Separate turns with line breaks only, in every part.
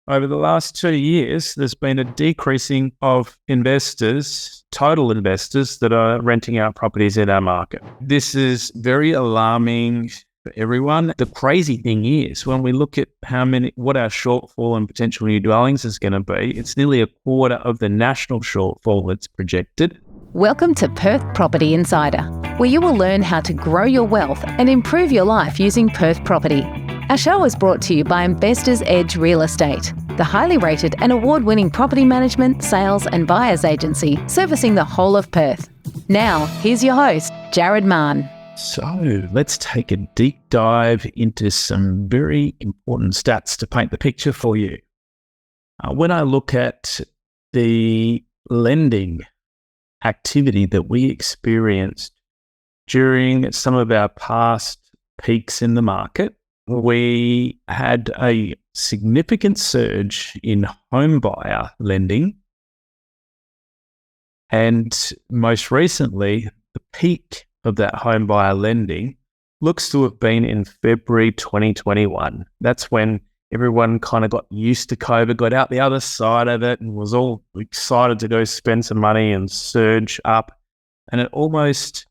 over the last 2 years, there's been a decreasing of investors, total investors that are renting out properties in our market. This is very alarming for everyone. The crazy thing is when we look at what our shortfall and potential new dwellings is going to be, it's nearly a quarter of the national shortfall that's projected.
Welcome to Perth Property Insider, where you will learn how to grow your wealth and improve your life using Perth Property. Our show is brought to you by Investors Edge Real Estate, the highly rated and award-winning property management, sales and buyers agency servicing the whole of Perth. Now, here's your host, Jared Mann.
So let's take a deep dive into some very important stats to paint the picture for you. When I look at the lending activity that we experienced during some of our past peaks in the market, we had a significant surge in home buyer lending. And most recently, the peak of that home buyer lending looks to have been in February 2021. That's when everyone kind of got used to COVID, got out the other side of it and was all excited to go spend some money and surge up. And it almost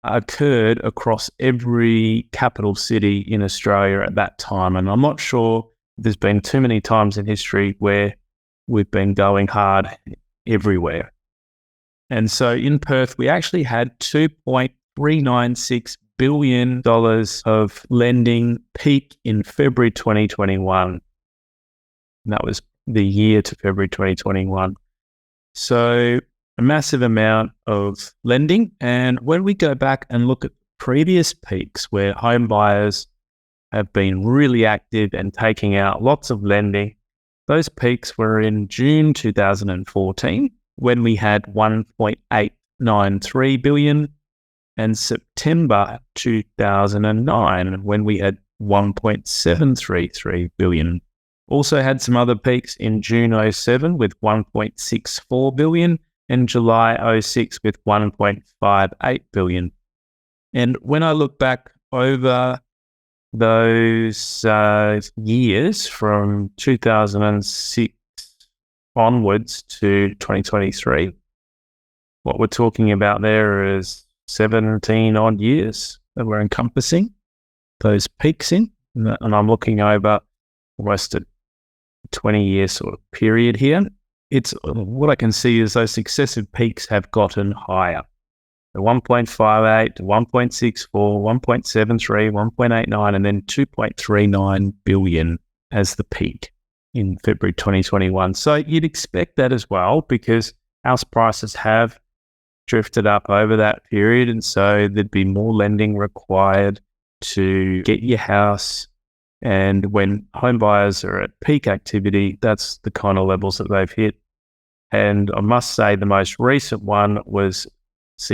occurred across every capital city in Australia at that time. And I'm not sure there's been too many times in history where we've been going hard everywhere. And so in Perth, we actually had $2.396 billion of lending peak in February 2021. And that was the year to February 2021. So a massive amount of lending. And when we go back and look at previous peaks where home buyers have been really active and taking out lots of lending, those peaks were in June 2014 when we had $1.893 billion, and September 2009 when we had $1.733 billion. Also had some other peaks in June 2007 with $1.64 billion and July 2006 with $1.58 billion. And when I look back over those years from 2006 onwards to 2023, what we're talking about there is 17 odd years that we're encompassing those peaks in. And I'm looking over almost a 20-year sort of period here. It's what I can see is those successive peaks have gotten higher. The 1.58 to 1.64, 1.73, 1.89, and then 2.39 billion as the peak in February 2021. So you'd expect that as well because house prices have drifted up over that period, and so there'd be more lending required to get your house. And when home buyers are at peak activity, that's the kind of levels that they've hit. And I must say the most recent one was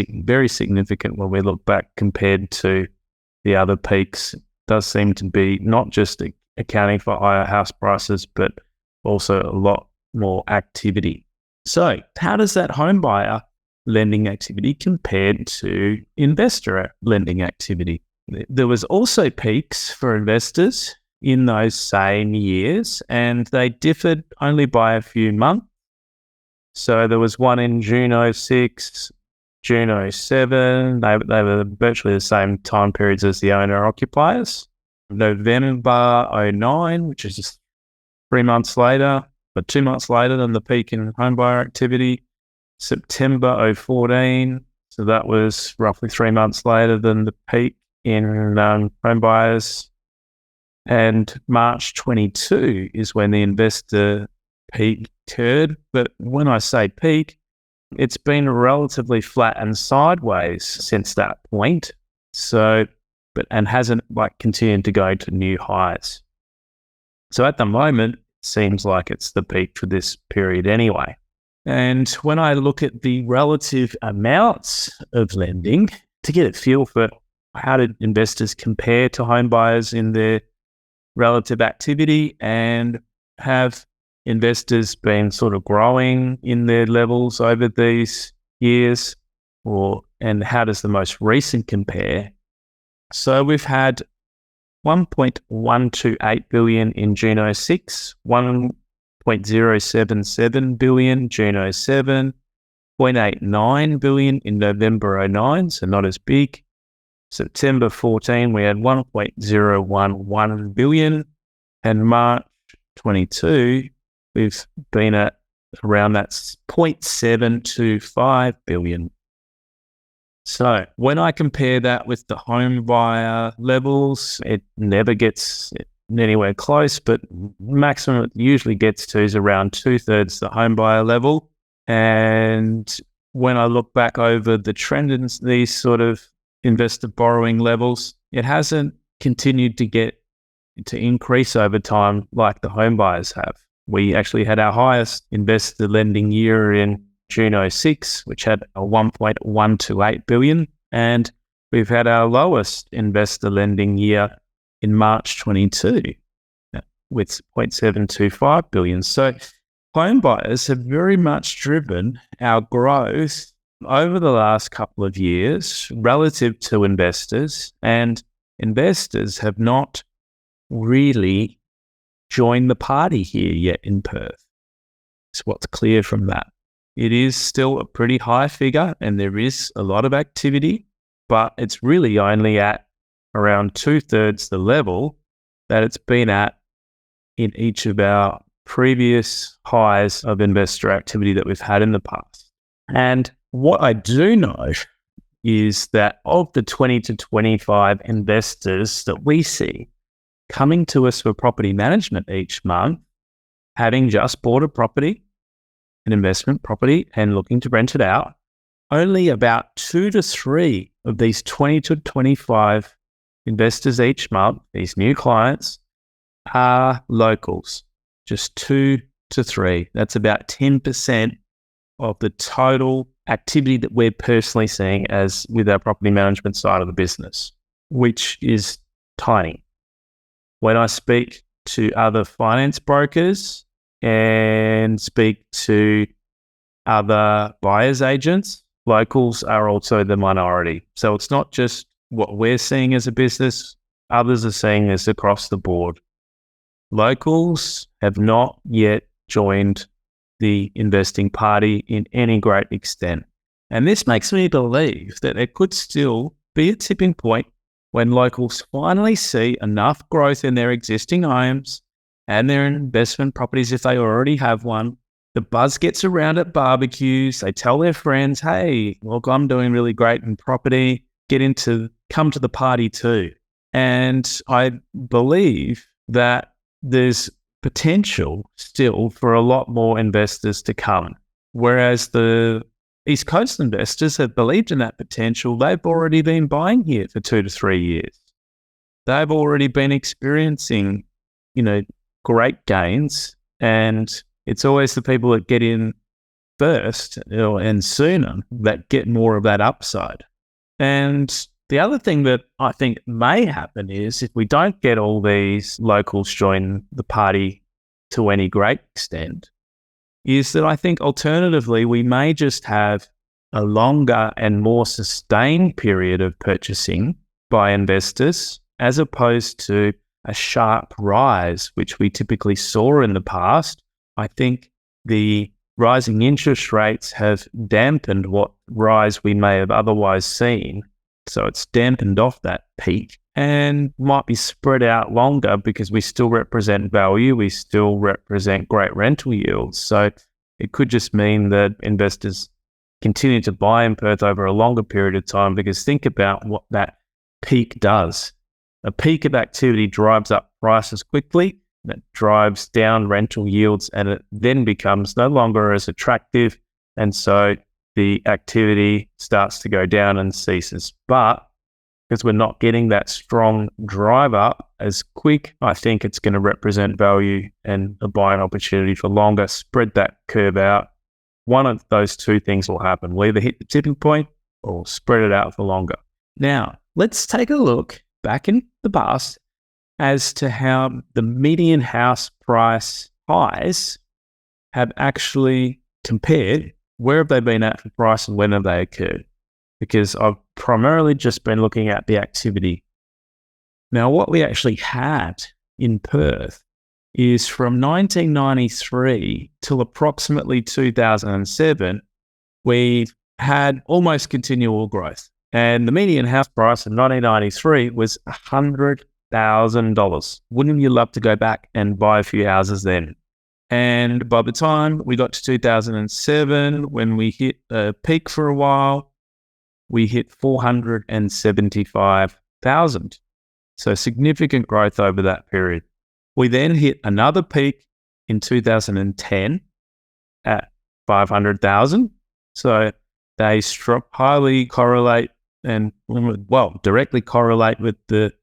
very significant when we look back compared to the other peaks. It does seem to be not just accounting for higher house prices, but also a lot more activity. So how does that home buyer lending activity compared to investor lending activity? There was also peaks for investors in those same years, and they differed only by a few months. So there was one in June 2006, June 2007. They were virtually the same time periods as the owner-occupiers. November 2009, which is just 3 months later, but 2 months later than the peak in home buyer activity. September 2014, so that was roughly 3 months later than the peak in home buyers. And March 22 is when the investor peak occurred. But when I say peak, it's been relatively flat and sideways since that point. And hasn't continued to go to new highs. So at the moment, it seems like it's the peak for this period anyway. And when I look at the relative amounts of lending to get a feel for how did investors compare to home buyers in their relative activity, and have investors been sort of growing in their levels over these years, and how does the most recent compare? So we've had $1.128 billion in June 2006, 0.077 billion, June 07, 0.89 billion in November 09, so not as big. September 14, we had 1.011 billion, and March 22, we've been at around that 0.725 billion. So when I compare that with the home buyer levels, it never gets anywhere close, but maximum it usually gets to is around 2/3 the home buyer level. And when I look back over the trend in these sort of investor borrowing levels, it hasn't continued to increase over time like the home buyers have. We actually had our highest investor lending year in June 06, which had a 1.128 billion, and we've had our lowest investor lending year in March 22 with 0.725 billion. So home buyers have very much driven our growth over the last couple of years relative to investors, and investors have not really joined the party here yet in Perth. It's what's clear from that. It is still a pretty high figure and there is a lot of activity, but it's really only at around 2/3 the level that it's been at in each of our previous highs of investor activity that we've had in the past. And what I do know is that of the 20 to 25 investors that we see coming to us for property management each month, having just bought a property, an investment property, and looking to rent it out, only about 2 to 3 of these 20 to 25 investors each month, these new clients, are locals. Just 2 to 3. That's about 10% of the total activity that we're personally seeing as with our property management side of the business, which is tiny. When I speak to other finance brokers and speak to other buyers agents, locals are also the minority. So it's not just what we're seeing as a business, others are seeing this across the board. Locals have not yet joined the investing party in any great extent. And this makes me believe that there could still be a tipping point when locals finally see enough growth in their existing homes and their investment properties if they already have one. The buzz gets around at barbecues. They tell their friends, hey, look, I'm doing really great in property. Come to the party too. And I believe that there's potential still for a lot more investors to come. Whereas the East Coast investors have believed in that potential. They've already been buying here for 2 to 3 years. They've already been experiencing, great gains, and it's always the people that get in first and sooner that get more of that upside. And the other thing that I think may happen is if we don't get all these locals join the party to any great extent, is that I think alternatively we may just have a longer and more sustained period of purchasing by investors as opposed to a sharp rise, which we typically saw in the past. I think the rising interest rates have dampened what rise we may have otherwise seen. So it's dampened off that peak and might be spread out longer because we still represent value. We still represent great rental yields. So it could just mean that investors continue to buy in Perth over a longer period of time, because think about what that peak does. A peak of activity drives up prices quickly, that drives down rental yields, and it then becomes no longer as attractive. And so the activity starts to go down and ceases. But because we're not getting that strong drive up as quick, I think it's going to represent value and a buying opportunity for longer. Spread that curve out. One of those two things will happen. We'll either hit the tipping point or spread it out for longer. Now, let's take a look back in the past as to how the median house price highs have actually compared. Where have they been at for price and when have they occurred? Because I've primarily just been looking at the activity. Now, what we actually had in Perth is from 1993 till approximately 2007, we've had almost continual growth. And the median house price in 1993 was $100,000. Wouldn't you love to go back and buy a few houses then? And by the time we got to 2007, when we hit a peak for a while, we hit 475,000. So significant growth over that period. We then hit another peak in 2010 at 500,000. So they highly correlate and, well, directly correlate with the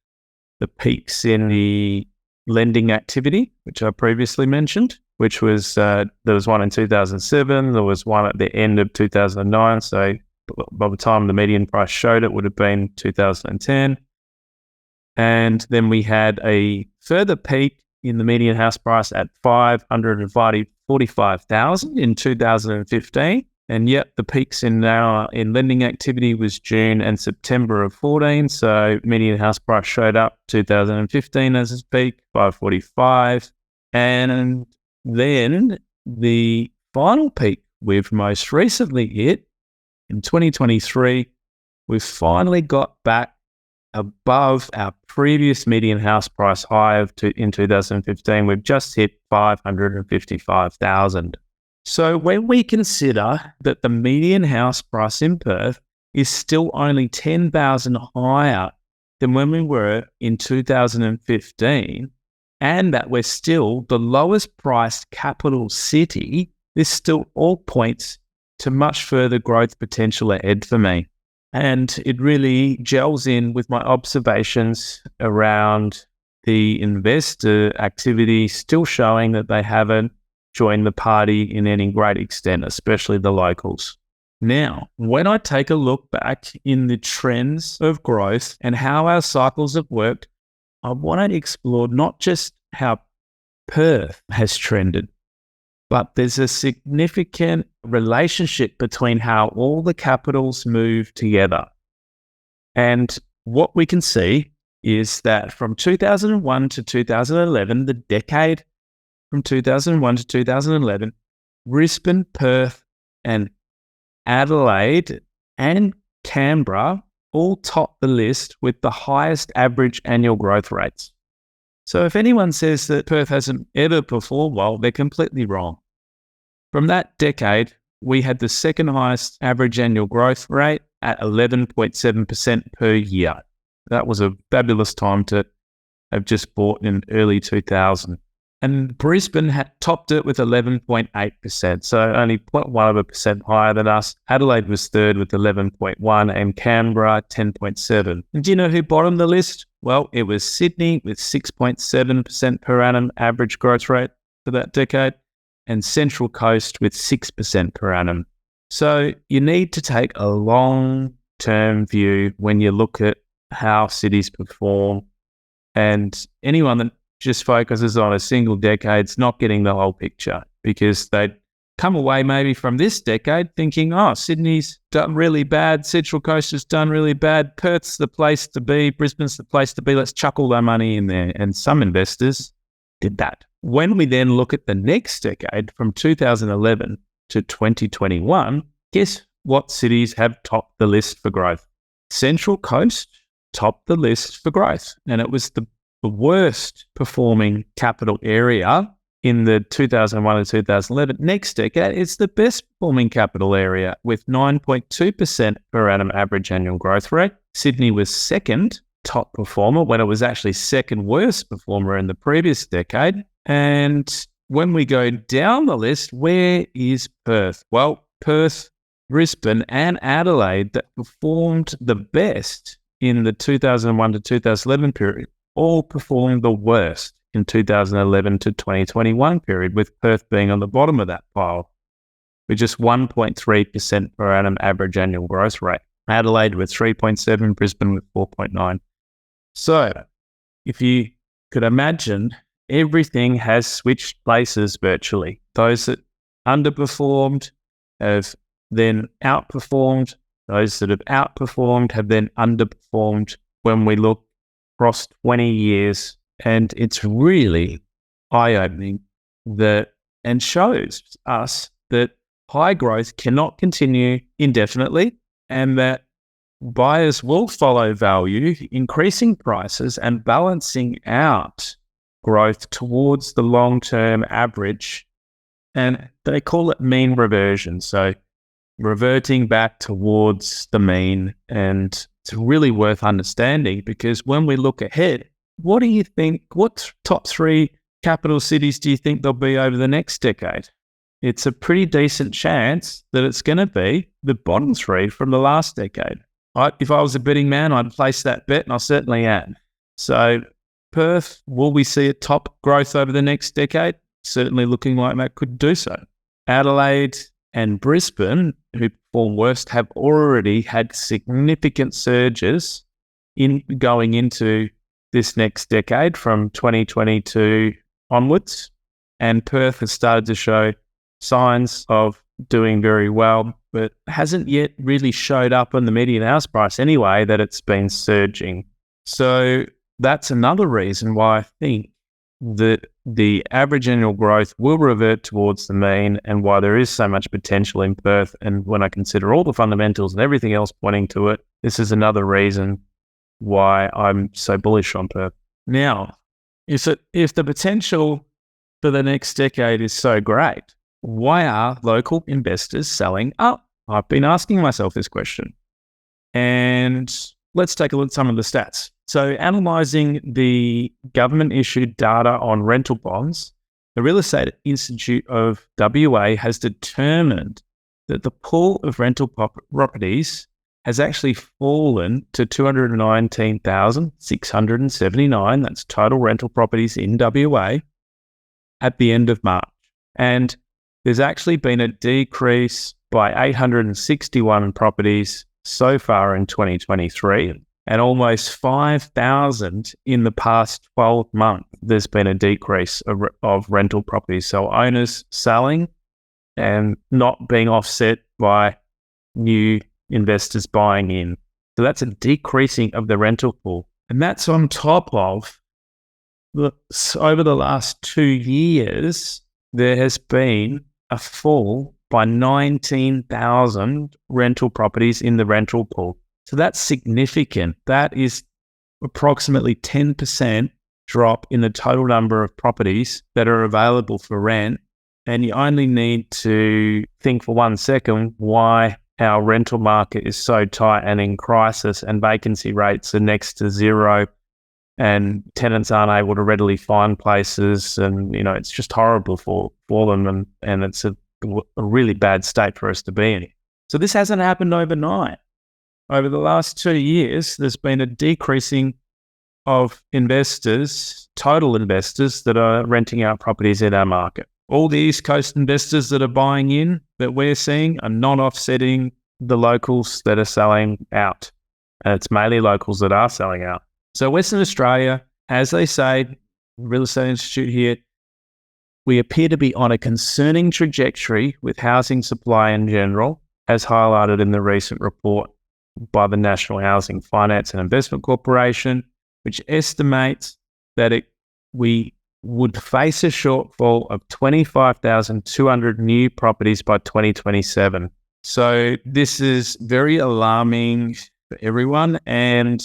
peaks in the lending activity, which I previously mentioned, which was, there was one in 2007, there was one at the end of 2009. So by the time the median price showed, it would have been 2010. And then we had a further peak in the median house price at 545,000 in 2015. And yet the peaks in lending activity was June and September of 14. So median house price showed up 2015 as its peak, 545. And then the final peak we've most recently hit in 2023, we've finally got back above our previous median house price high in 2015. We've just hit 555,000. So when we consider that the median house price in Perth is still only 10,000 higher than when we were in 2015, and that we're still the lowest priced capital city, this still all points to much further growth potential ahead for me. And it really gels in with my observations around the investor activity still showing that they haven't joined the party in any great extent, especially the locals. Now, when I take a look back in the trends of growth and how our cycles have worked, I want to explore not just how Perth has trended, but there's a significant relationship between how all the capitals move together. And what we can see is that from 2001 to 2011, the decade from 2001 to 2011, Brisbane, Perth, and Adelaide and Canberra all top the list with the highest average annual growth rates. So if anyone says that Perth hasn't ever performed well, they're completely wrong. From that decade, we had the second highest average annual growth rate at 11.7% per year. That was a fabulous time to have just bought in early 2000. And Brisbane had topped it with 11.8%, so only 0.1% higher than us. Adelaide was third with 11.1% and Canberra 10.7%. And do you know who bottomed the list? Well, it was Sydney with 6.7% per annum average growth rate for that decade and Central Coast with 6% per annum. So you need to take a long-term view when you look at how cities perform, and anyone that just focuses on a single decade's not getting the whole picture, because they'd come away maybe from this decade thinking, oh, Sydney's done really bad, Central Coast has done really bad, Perth's the place to be, Brisbane's the place to be, let's chuck all their money in there. And some investors did that. When we then look at the next decade, from 2011 to 2021, guess what cities have topped the list for growth? Central Coast topped the list for growth, and it was the worst performing capital area in the 2001 to 2011. Next decade, it's the best performing capital area with 9.2% per annum average annual growth rate. Sydney was second top performer when it was actually second worst performer in the previous decade. And when we go down the list, where is Perth? Well, Perth, Brisbane and Adelaide that performed the best in the 2001 to 2011 period all performed the worst in 2011 to 2021 period, with Perth being on the bottom of that pile with just 1.3% per annum average annual growth rate. Adelaide with 3.7, Brisbane with 4.9. So if you could imagine, everything has switched places virtually. Those that underperformed have then outperformed. Those that have outperformed have then underperformed when we look across 20 years. And it's really eye-opening and shows us that high growth cannot continue indefinitely, and that buyers will follow value, increasing prices and balancing out growth towards the long-term average. And they call it mean reversion. So reverting back towards the mean. And it's really worth understanding, because when we look ahead, what do you think, what top 3 capital cities do you think there'll be over the next decade? It's a pretty decent chance that it's going to be the bottom 3 from the last decade. If I was a betting man, I'd place that bet, and I certainly am. So Perth, will we see a top growth over the next decade? Certainly looking like that could do so. Adelaide and Brisbane, who perform worst, have already had significant surges going into this next decade from 2022 onwards. And Perth has started to show signs of doing very well, but hasn't yet really showed up on the median house price anyway that it's been surging. So that's another reason why I think that the average annual growth will revert towards the mean, and why there is so much potential in Perth. And when I consider all the fundamentals and everything else pointing to it, this is another reason why I'm so bullish on Perth. Now, if the potential for the next decade is so great, why are local investors selling up? I've been asking myself this question. And let's take a look at some of the stats. So analysing the government-issued data on rental bonds, the Real Estate Institute of WA has determined that the pool of rental properties has actually fallen to 219,679. That's total rental properties in WA at the end of March. And there's actually been a decrease by 861 properties so far in 2023, and almost 5,000 in the past 12 months. There's been a decrease of rental properties. So owners selling and not being offset by new investors buying in. So that's a decreasing of the rental pool. And that's on top of, over the last 2 years, there has been a fall by 19,000 rental properties in the rental pool. So that's significant. That is approximately 10% drop in the total number of properties that are available for rent. And you only need to think for 1 second why our rental market is so tight and in crisis, and vacancy rates are next to zero, and tenants aren't able to readily find places, and it's just horrible for them, and it's a really bad state for us to be in. So this hasn't happened overnight. Over the last 2 years, there's been a decreasing of investors, total investors that are renting out properties in our market. All the East Coast investors that are buying in that we're seeing are not offsetting the locals that are selling out. And it's mainly locals that are selling out. So Western Australia, as they say, Real Estate Institute here, we appear to be on a concerning trajectory with housing supply in general, as highlighted in the recent report by the National Housing Finance and Investment Corporation, which estimates that we would face a shortfall of 25,200 new properties by 2027. So this is very alarming for everyone, and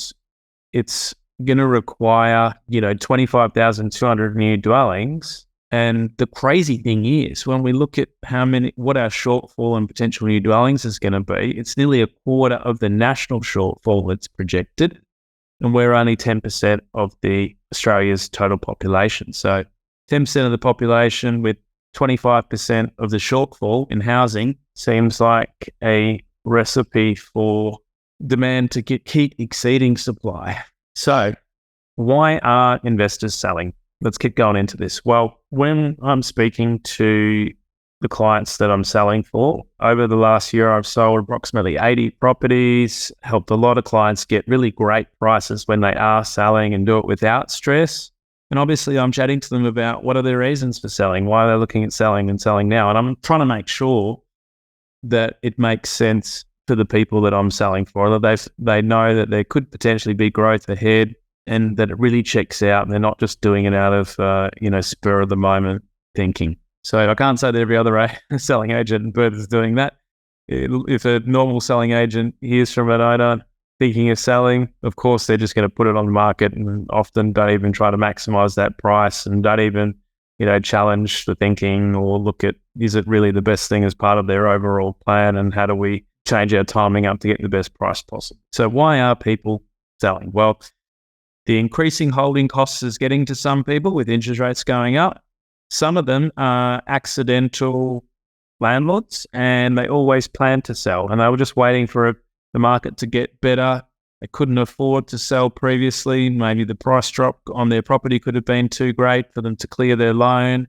it's going to require, 25,200 new dwellings. And the crazy thing is, when we look at what our shortfall and potential new dwellings is going to be, it's nearly a quarter of the national shortfall that's projected. And we're only 10% of Australia's total population. So 10% of the population with 25% of the shortfall in housing seems like a recipe for demand to keep exceeding supply. So why are investors selling? Let's keep going into this. Well, when I'm speaking to the clients that I'm selling for, over the last year, I've sold approximately 80 properties, helped a lot of clients get really great prices when they are selling and do it without stress. And obviously, I'm chatting to them about what are their reasons for selling, why they're looking at selling and selling now. And I'm trying to make sure that it makes sense to the people that I'm selling for, that they know that there could potentially be growth ahead, and that it really checks out, and they're not just doing it out of, spur of the moment thinking. So I can't say that every other selling agent in Perth is doing that. If a normal selling agent hears from an owner thinking of selling, of course, they're just going to put it on the market and often don't even try to maximize that price and don't even, challenge the thinking or look at, is it really the best thing as part of their overall plan, and how do we change our timing up to get the best price possible? So why are people selling? Well, the increasing holding costs is getting to some people with interest rates going up. Some of them are accidental landlords and they always plan to sell, and they were just waiting for the market to get better. They couldn't afford to sell previously. Maybe the price drop on their property could have been too great for them to clear their loan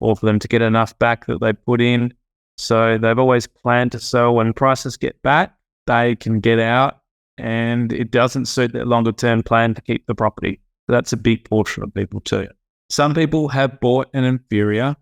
or for them to get enough back that they put in. So they've always planned to sell. When prices get back, they can get out, and it doesn't suit their longer term plan to keep the property. That's a big portion of people too. Some people have bought an inferior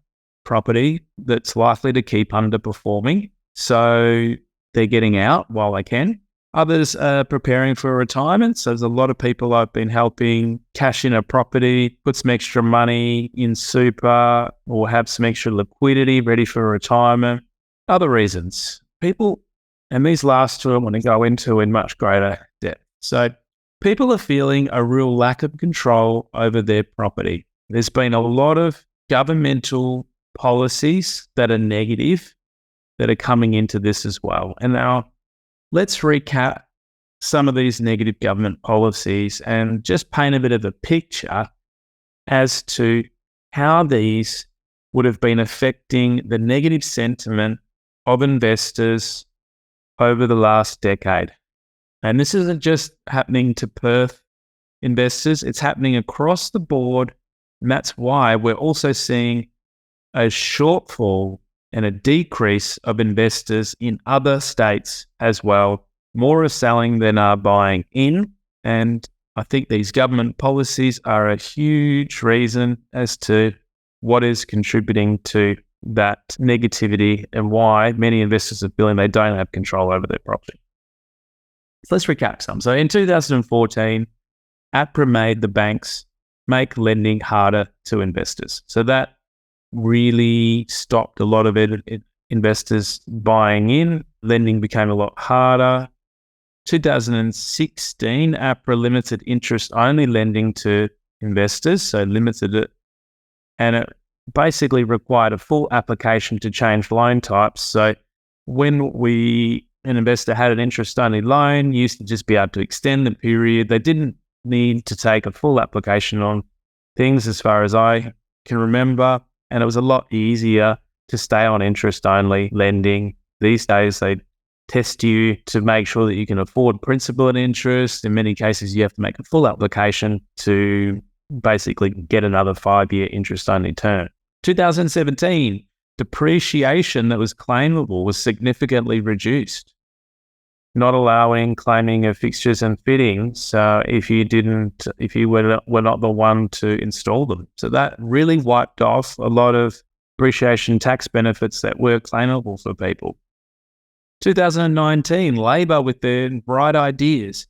property that's likely to keep underperforming, so they're getting out while they can. Others are preparing for retirement. So there's a lot of people I've been helping cash in a property, put some extra money in super, or have some extra liquidity ready for retirement. Other reasons. People, and these last two I want to go into in much greater depth. So people are feeling a real lack of control over their property. There's been a lot of governmental policies that are negative that are coming into this as well. And now let's recap some of these negative government policies and just paint a bit of a picture as to how these would have been affecting the negative sentiment of investors over the last decade. And this isn't just happening to Perth investors, it's happening across the board. And that's why we're also seeing a shortfall and a decrease of investors in other states as well. More are selling than are buying in. And I think these government policies are a huge reason as to what is contributing to that negativity and why many investors are feeling they don't have control over their property. So let's recap some. So in 2014, APRA made the banks make lending harder to investors. So that really stopped a lot of investors buying in. Lending became a lot harder. 2016, APRA limited interest-only lending to investors, so limited it, and it basically required a full application to change loan types. So when an investor had an interest-only loan, used to just be able to extend the period. They didn't need to take a full application on things as far as I can remember. And it was a lot easier to stay on interest-only lending. These days, they test you to make sure that you can afford principal and interest. In many cases, you have to make a full application to basically get another 5-year interest-only term. 2017, depreciation that was claimable was significantly reduced, not allowing claiming of fixtures and fittings if you were not the one to install them. So that really wiped off a lot of depreciation tax benefits that were claimable for people. 2019, Labor, with their bright ideas,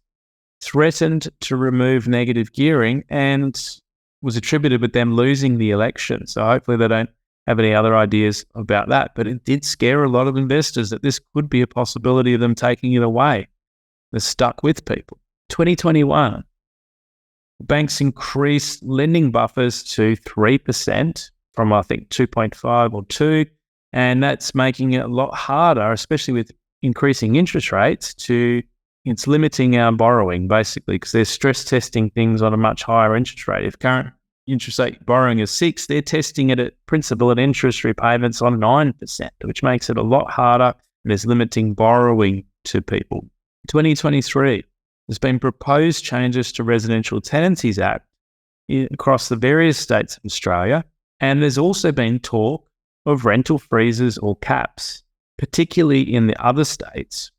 threatened to remove negative gearing and was attributed with them losing the election. So hopefully they don't have any other ideas about that. But it did scare a lot of investors that this could be a possibility of them taking it away. They're stuck with people. 2021, banks increased lending buffers to 3% from, I think, 2.5 or 2. And that's making it a lot harder, especially with increasing interest rates, it's limiting our borrowing, basically, because they're stress testing things on a much higher interest rate. If current interest rate borrowing is 6, they're testing it at principal and interest repayments on 9%, which makes it a lot harder and is limiting borrowing to people. 2023, there's been proposed changes to Residential Tenancies Act across the various states of Australia, and there's also been talk of rental freezes or caps, particularly in the other states.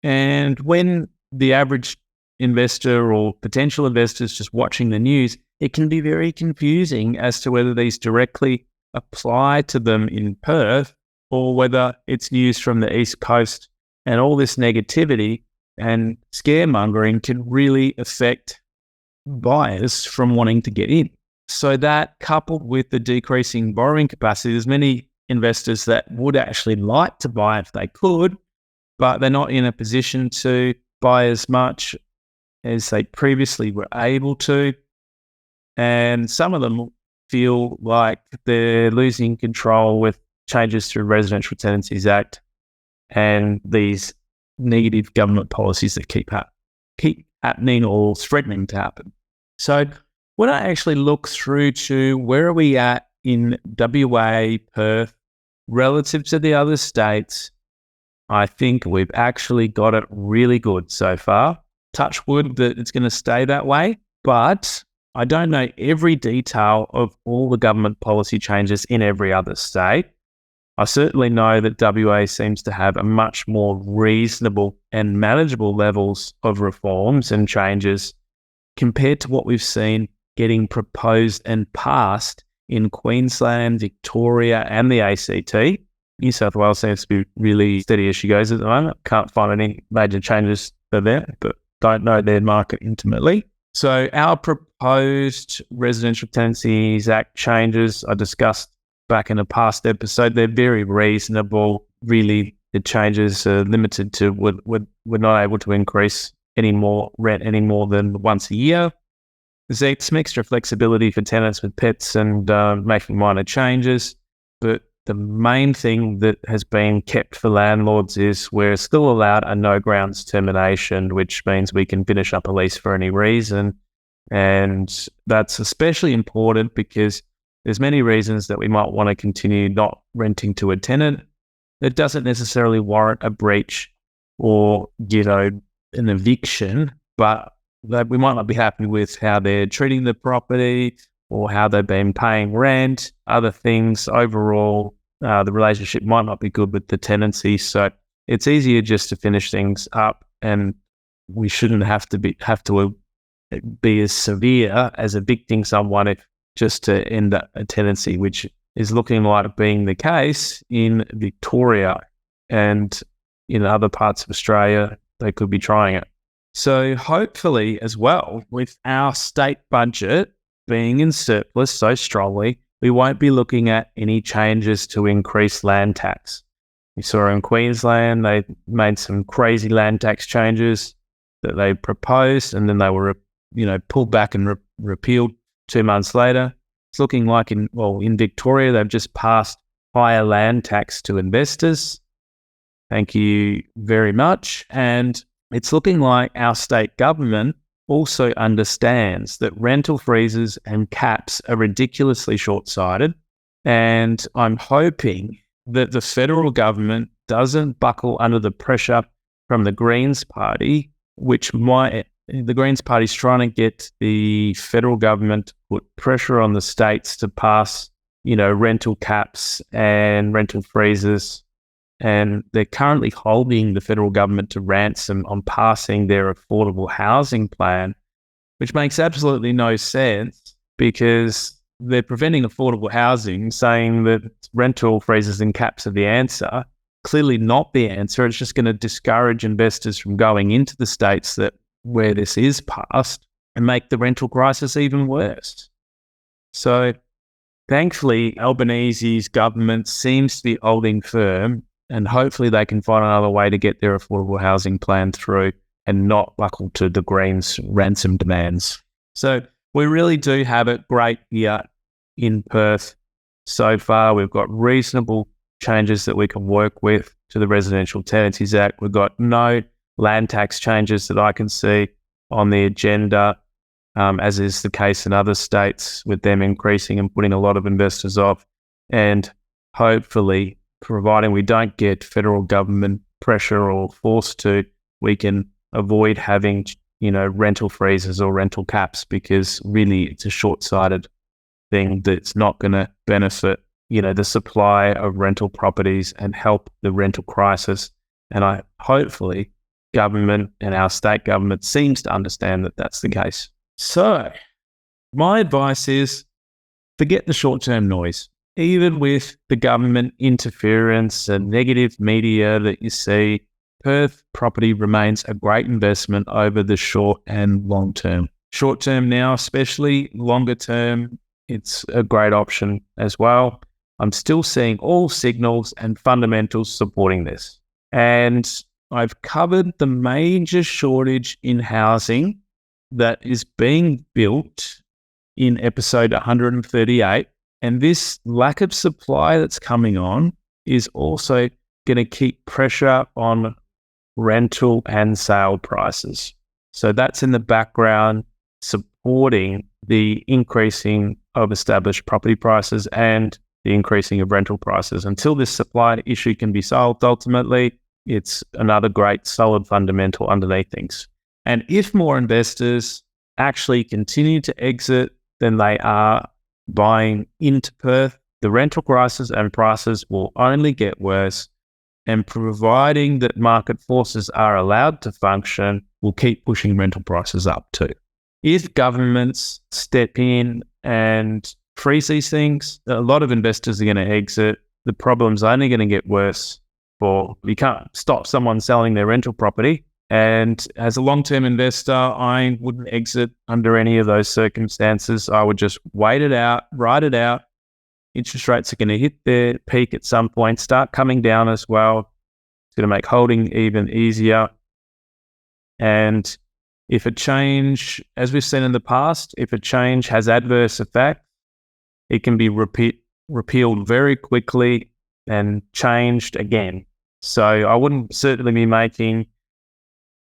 And when the average investor or potential investors just watching the news, it can be very confusing as to whether these directly apply to them in Perth or whether it's news from the East Coast. And all this negativity and scaremongering can really affect buyers from wanting to get in. So that, coupled with the decreasing borrowing capacity, there's many investors that would actually like to buy if they could, but they're not in a position to buy as much as they previously were able to. And some of them feel like they're losing control with changes through Residential Tenancies Act and these negative government policies that keep happening or threatening to happen. So when I actually look through to where are we at in WA, Perth, relative to the other states, I think we've actually got it really good so far. Touch wood that it's going to stay that way, but I don't know every detail of all the government policy changes in every other state. I certainly know that WA seems to have a much more reasonable and manageable levels of reforms and changes compared to what we've seen getting proposed and passed in Queensland, Victoria and the ACT. New South Wales seems to be really steady as she goes at the moment. Can't find any major changes for them, but don't know their market intimately. So our proposed Residential Tenancies Act changes I discussed back in a past episode, they're very reasonable. Really, the changes are limited to we're not able to increase any more rent any more than once a year. There's some extra flexibility for tenants with pets and making minor changes. But the main thing that has been kept for landlords is we're still allowed a no grounds termination, which means we can finish up a lease for any reason. And that's especially important because there's many reasons that we might want to continue not renting to a tenant. It doesn't necessarily warrant a breach or, an eviction, but that we might not be happy with how they're treating the property or how they've been paying rent, other things. Overall, the relationship might not be good with the tenancy. So it's easier just to finish things up, and we shouldn't have to be as severe as evicting someone just to end a tenancy, which is looking like being the case in Victoria, and in other parts of Australia, they could be trying it. So hopefully as well, with our state budget being in surplus so strongly, we won't be looking at any changes to increase land tax. We saw in Queensland, they made some crazy land tax changes that they proposed, and then they were, pulled back and repealed 2 months later. It's looking like in Victoria, they've just passed higher land tax to investors. Thank you very much. And it's looking like our state government also understands that rental freezes and caps are ridiculously short-sighted. And I'm hoping that the federal government doesn't buckle under the pressure from the Greens Party, the Greens Party is trying to get the federal government to put pressure on the states to pass, rental caps and rental freezes. And they're currently holding the federal government to ransom on passing their affordable housing plan, which makes absolutely no sense because they're preventing affordable housing, saying that rental freezes and caps are the answer. Clearly not the answer. It's just going to discourage investors from going into the states where this is passed and make the rental crisis even worse. So thankfully, Albanese's government seems to be holding firm, and hopefully they can find another way to get their affordable housing plan through and not buckle to the Greens' ransom demands. So we really do have it great here in Perth so far. We've got reasonable changes that we can work with to the Residential Tenancies Act. We've got no land tax changes that I can see on the agenda, as is the case in other states with them increasing and putting a lot of investors off. And hopefully, providing we don't get federal government pressure or forced to, we can avoid having, rental freezes or rental caps, because really it's a short-sighted thing that's not going to benefit, the supply of rental properties and help the rental crisis. And hopefully government and our state government seems to understand that that's the case. So my advice is forget the short-term noise. Even with the government interference and negative media that you see, Perth property remains a great investment over the short and long term. Short term now, especially longer term, it's a great option as well. I'm still seeing all signals and fundamentals supporting this. And I've covered the major shortage in housing that is being built in episode 138. And this lack of supply that's coming on is also going to keep pressure on rental and sale prices. So that's in the background supporting the increasing of established property prices and the increasing of rental prices. Until this supply issue can be solved, ultimately, it's another great solid fundamental underneath things. And if more investors actually continue to exit than they are buying into Perth, the rental prices and prices will only get worse. And providing that market forces are allowed to function, will keep pushing rental prices up too. If governments step in and freeze these things, a lot of investors are going to exit. The problem's only going to get worse. You can't stop someone selling their rental property. And as a long-term investor, I wouldn't exit under any of those circumstances. I would just wait it out, ride it out. Interest rates are going to hit their peak at some point, start coming down as well. It's going to make holding even easier. And if a change, as we've seen in the past, if a change has adverse effects, it can be repealed very quickly and changed again. So I wouldn't certainly be making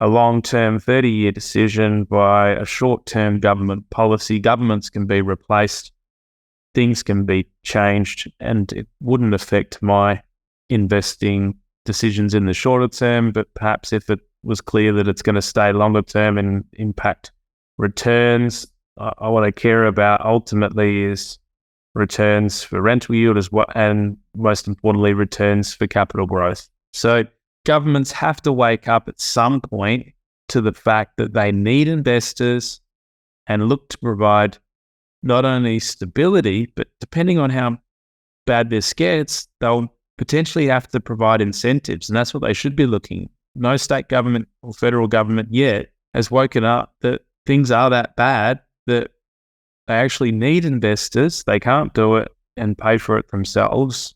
a long-term 30-year decision by a short-term government policy. Governments can be replaced, things can be changed, and it wouldn't affect my investing decisions in the shorter term. But perhaps if it was clear that it's going to stay longer term and impact returns, what I care about ultimately is returns for rental yield as well, and most importantly, returns for capital growth. So governments have to wake up at some point to the fact that they need investors and look to provide not only stability, but depending on how bad this gets, they'll potentially have to provide incentives. And that's what they should be looking. No state government or federal government yet has woken up that things are that bad that they actually need investors. They can't do it and pay for it themselves.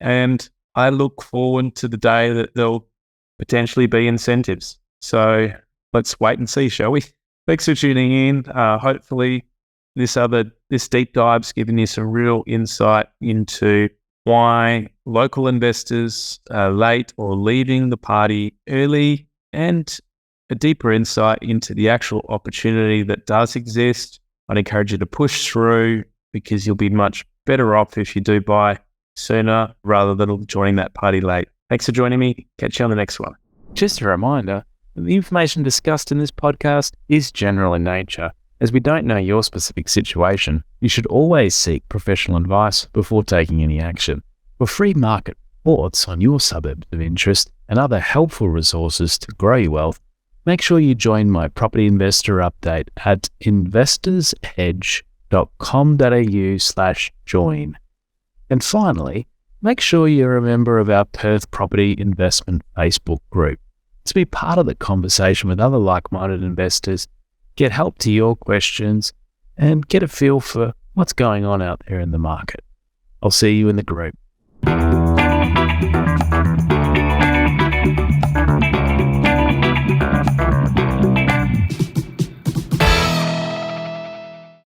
And I look forward to the day that there'll potentially be incentives. So let's wait and see, shall we? Thanks for tuning in. Hopefully this deep dive's given you some real insight into why local investors are late or leaving the party early, and a deeper insight into the actual opportunity that does exist. I'd encourage you to push through, because you'll be much better off if you do buy sooner rather than joining that party late. Thanks for joining me. Catch you on the next one.
Just a reminder, the information discussed in this podcast is general in nature. As we don't know your specific situation, you should always seek professional advice before taking any action. For free market reports on your suburbs of interest and other helpful resources to grow your wealth, make sure you join my property investor update at investorsedge.com.au/join. And finally, make sure you're a member of our Perth Property Investment Facebook group to be part of the conversation with other like-minded investors, get help to your questions, and get a feel for what's going on out there in the market. I'll see you in the group.